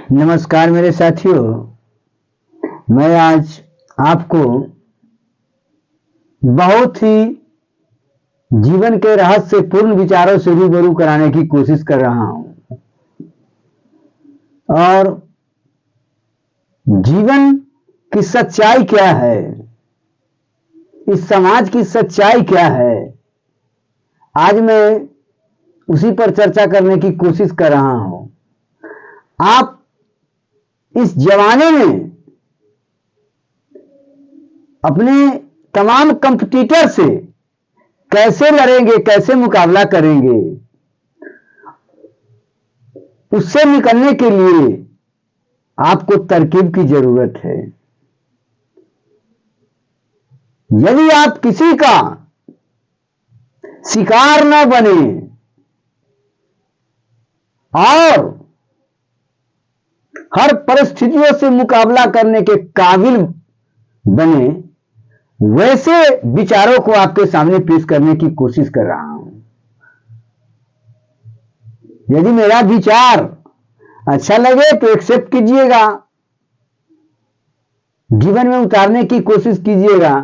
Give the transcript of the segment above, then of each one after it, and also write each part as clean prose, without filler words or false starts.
नमस्कार मेरे साथियों, मैं आज आपको बहुत ही जीवन के रहस्यपूर्ण विचारों से रूबरू कराने की कोशिश कर रहा हूं। और जीवन की सच्चाई क्या है, इस समाज की सच्चाई क्या है, आज मैं उसी पर चर्चा करने की कोशिश कर रहा हूं। आप इस जमाने में अपने तमाम कंपटीटर से कैसे लड़ेंगे, कैसे मुकाबला करेंगे, उससे निकलने के लिए आपको तरकीब की जरूरत है। यदि आप किसी का शिकार न बने और हर परिस्थितियों से मुकाबला करने के काबिल बने, वैसे विचारों को आपके सामने पेश करने की कोशिश कर रहा हूं। यदि मेरा विचार अच्छा लगे तो एक्सेप्ट कीजिएगा, जीवन में उतारने की कोशिश कीजिएगा।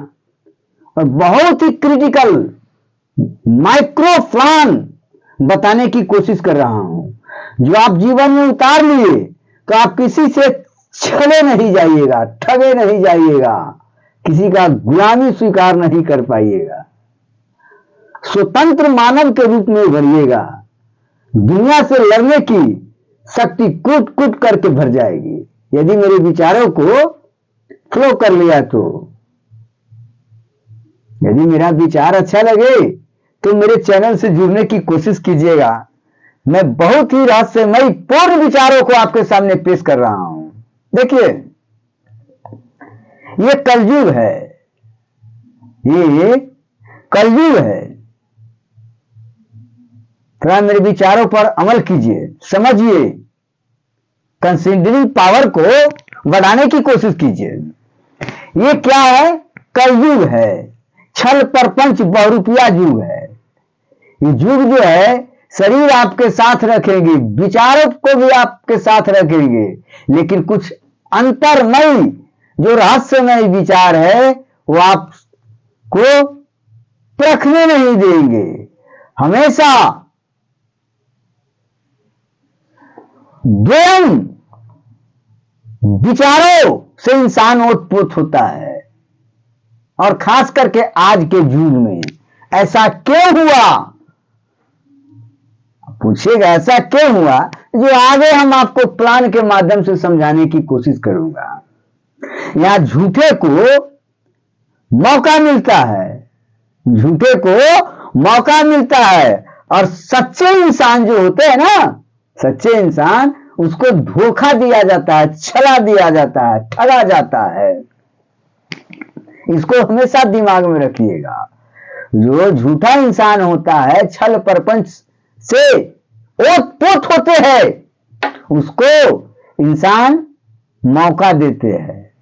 और बहुत ही क्रिटिकल माइक्रो प्लान बताने की कोशिश कर रहा हूं, जो आप जीवन में उतार लिए तो आप किसी से छले नहीं जाइएगा, ठगे नहीं जाइएगा, किसी का गुलामी स्वीकार नहीं कर पाइएगा, स्वतंत्र मानव के रूप में उभरिएगा। दुनिया से लड़ने की शक्ति कूट कूट करके भर जाएगी यदि मेरे विचारों को फ्लो कर लिया तो। यदि मेरा विचार अच्छा लगे तो मेरे चैनल से जुड़ने की कोशिश कीजिएगा। मैं बहुत ही रहस्यमय पूर्ण विचारों को आपके सामने पेश कर रहा हूं। देखिए, ये कलयुग है, ये कलयुग है। थोड़ा मेरे विचारों पर अमल कीजिए, समझिए, कंसीडरिंग पावर को बढ़ाने की कोशिश कीजिए। ये क्या है? कलयुग है, छल प्रपंच बहुरूपिया युग है। ये युग जो है, शरीर आपके साथ रखेंगे, विचारों को भी आपके साथ रखेंगे, लेकिन कुछ अंतरमय जो रहस्यमय विचार है वो आपको परखने नहीं देंगे। हमेशा स्वयं विचारों से इंसान ओतप्रोत होता है। और खास करके आज के युग में ऐसा क्यों हुआ, पूछिएगा ऐसा क्यों हुआ, जो आगे हम आपको प्लान के माध्यम से समझाने की कोशिश करूंगा। यहां झूठे को मौका मिलता है, झूठे को मौका मिलता है, और सच्चे इंसान जो होते हैं ना, सच्चे इंसान, उसको धोखा दिया जाता है, छला दिया जाता है, ठगा जाता है। इसको हमेशा दिमाग में रखिएगा। जो झूठा इंसान होता है, छल प्रपंच से ओतप्रोत होते हैं, उसको इंसान मौका देते हैं,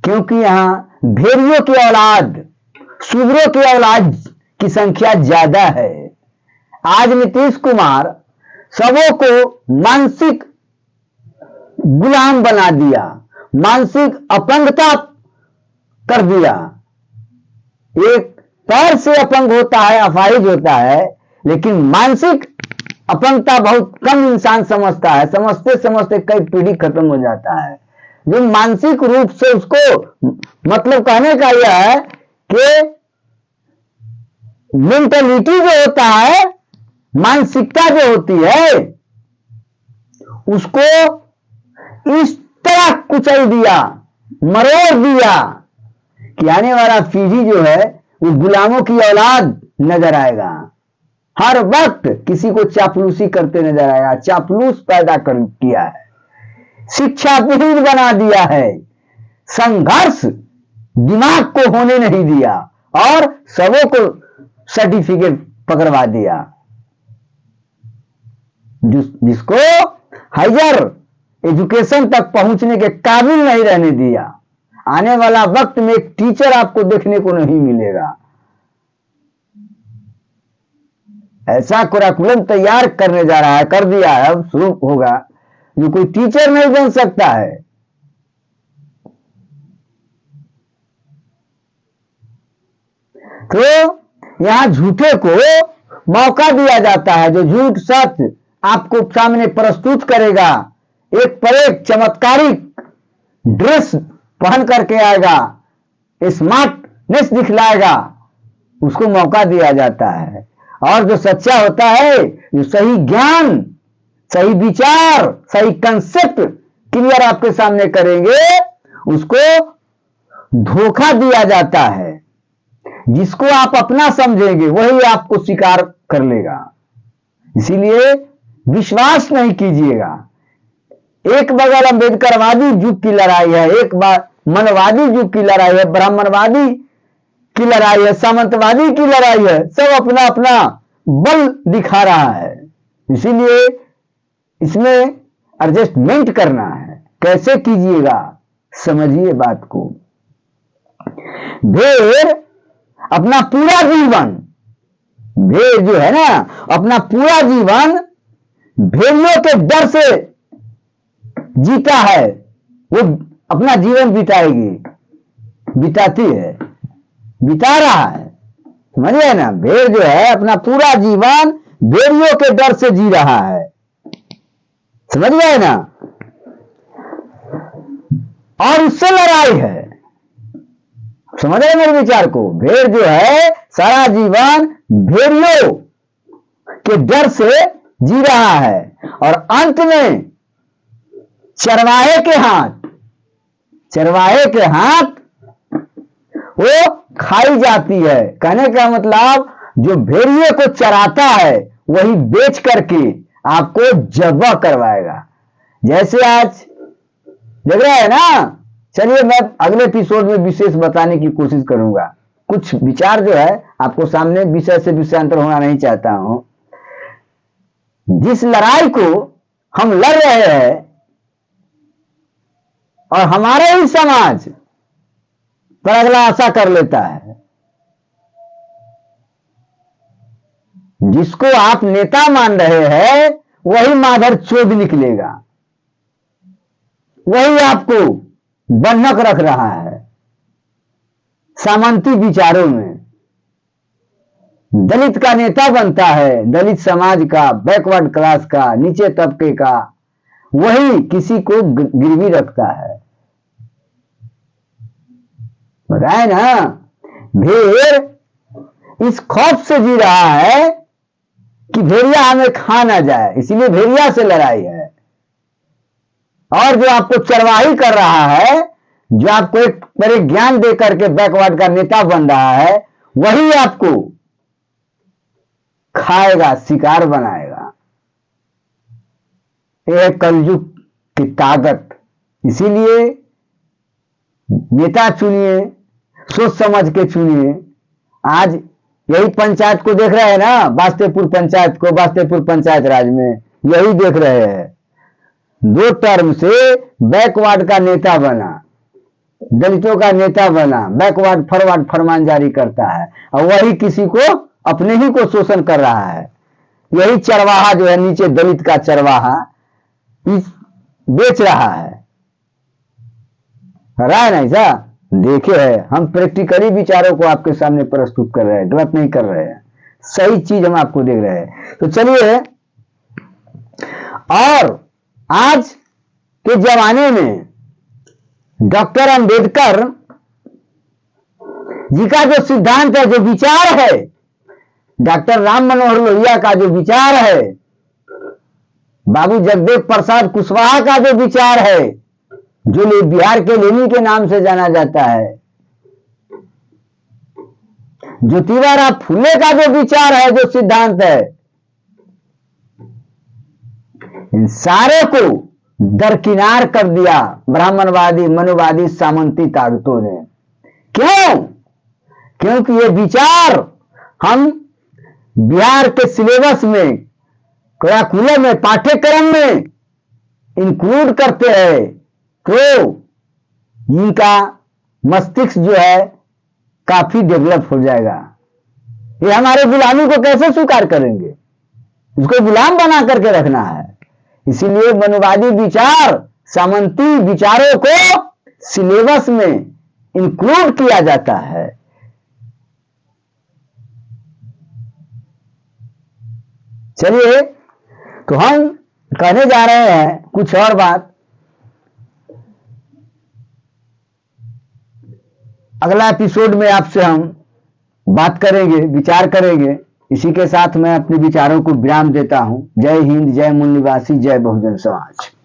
क्योंकि यहां भेड़ियों की औलाद, सुअरों की औलाद की संख्या ज्यादा है। आज नीतीश कुमार सबों को मानसिक गुलाम बना दिया, मानसिक अपंगता कर दिया। एक पैर से अपंग होता है, अपाहिज होता है, लेकिन मानसिक अपंगता बहुत कम इंसान समझता है। समझते समझते कई पीढ़ी खत्म हो जाता है। जो मानसिक रूप से उसको, मतलब कहने का यह है कि मेंटलिटी जो होता है, मानसिकता जो होती है, उसको इस तरह कुचल दिया, मरोड़ दिया कि आने वाला पीढ़ी जो है वो गुलामों की औलाद नजर आएगा। हर वक्त किसी को चापलूसी करते नजर आएगा, चापलूस पैदा कर किया है, शिक्षा विहीन बना दिया है, संघर्ष दिमाग को होने नहीं दिया, और सबों को सर्टिफिकेट पकड़वा दिया, जिसको हायर एजुकेशन तक पहुंचने के काबिल नहीं रहने दिया। आने वाला वक्त में एक टीचर आपको देखने को नहीं मिलेगा। ऐसा कुरिकुलम तैयार करने जा रहा है, कर दिया है, अब शुरू होगा, जो कोई टीचर नहीं बन सकता है। तो यहां झूठे को मौका दिया जाता है। जो झूठ सत्य आपको सामने प्रस्तुत करेगा, एक पर एक चमत्कारिक ड्रेस पहन करके आएगा, स्मार्टनेस दिखलाएगा, उसको मौका दिया जाता है। और जो सच्चा होता है, जो सही ज्ञान, सही विचार, सही कंसेप्ट क्लियर आपके सामने करेंगे, उसको धोखा दिया जाता है। जिसको आप अपना समझेंगे वही आपको स्वीकार कर लेगा। इसीलिए विश्वास नहीं कीजिएगा। एक बगल अंबेडकरवादी युग की लड़ाई है, एक बार मनवादी युग की लड़ाई है, ब्राह्मणवादी की लड़ाई है, सामंतवादी की लड़ाई है। सब अपना अपना बल दिखा रहा है। इसीलिए इसमें एडजस्टमेंट करना है। कैसे कीजिएगा, समझिए बात को। भेड़ अपना पूरा जीवन, भेड़ जो है ना, अपना पूरा जीवन भेड़ियों के डर से जीता है। वो अपना जीवन बिताएगी, बिताती है, बिता रहा है। समझिए ना, भेड़ जो है अपना पूरा जीवन भेड़ियों के डर से जी रहा है। समझ गए ना। और उससे लड़ाई है। समझ रहे मेरे विचार को। भेड़ जो है सारा जीवन भेड़ियों के डर से जी रहा है और अंत में चरवाहे के हाथ वो खाई जाती है। कहने का मतलब जो भेड़िए को चराता है वही बेच करके आपको जब्बा करवाएगा। जैसे आज देख रहे हैं ना। चलिए मैं अगले एपिसोड में विशेष बताने की कोशिश करूंगा। कुछ विचार जो है आपको सामने विषय से विषयांतर होना नहीं चाहता हूं। जिस लड़ाई को हम लड़ रहे हैं और हमारे ही समाज पर अगला आशा कर लेता है, जिसको आप नेता मान रहे हैं वही माधर चोद निकलेगा, वही आपको बंधक रख रहा है सामंती विचारों में। दलित का नेता बनता है, दलित समाज का, बैकवर्ड क्लास का, नीचे तबके का, वही किसी को गिरवी रखता है। बताए ना। भेड़ इस खौफ से जी रहा है कि भेड़िया हमें खा ना जाए, इसीलिए भेड़िया से लड़ाई है। और जो आपको चरवाही कर रहा है, जो आपको एक बड़े ज्ञान दे करके बैकवर्ड का नेता बन रहा है, वही आपको खाएगा, शिकार बनाएगा। यह कलयुग की ताकत। इसीलिए नेता चुनिए, सोच समझ के चुनिए। आज यही पंचायत को देख रहे हैं ना, बास्तेपुर पंचायत को, बास्तेपुर पंचायत राज में यही देख रहे हैं। 2 टर्म से बैकवर्ड का नेता बना, दलितों का नेता बना, बैकवर्ड फॉरवर्ड फरमान जारी करता है और वही किसी को, अपने ही को शोषण कर रहा है। यही चरवाहा जो है, नीचे दलित का चरवाहा बेच रहा है। नहीं सा देखे है। हम प्रैक्टिकली विचारों को आपके सामने प्रस्तुत कर रहे हैं, गलत नहीं कर रहे हैं, सही चीज हम आपको देख रहे हैं। तो चलिए, और आज के जमाने में डॉक्टर अंबेडकर जी का जो सिद्धांत है, जो विचार है, डॉक्टर राम मनोहर लोहिया का जो विचार है, बाबू जगदेव प्रसाद कुशवाहा का जो विचार है, जो बिहार के लेनी के नाम से जाना जाता है, ज्योतिबा फुले का जो विचार है, जो सिद्धांत है, इन सारे को दरकिनार कर दिया ब्राह्मणवादी, मनुवादी, सामंती ताकतों ने। क्यों? क्योंकि ये विचार हम बिहार के सिलेबस में, करिकुलम में, पाठ्यक्रम में इंक्लूड करते हैं, तो इनका मस्तिष्क जो है काफी डेवलप हो जाएगा। ये हमारे गुलामी को कैसे स्वीकार करेंगे? इसको गुलाम बना करके रखना है। इसीलिए मनुवादी विचार, सामंती विचारों को सिलेबस में इंक्लूड किया जाता है। चलिए, तो हम कहने जा रहे हैं कुछ और बात। अगला एपिसोड में आपसे हम बात करेंगे, विचार करेंगे। इसी के साथ मैं अपने विचारों को विराम देता हूं। जय हिंद, जय मूल निवासी, जय बहुजन समाज।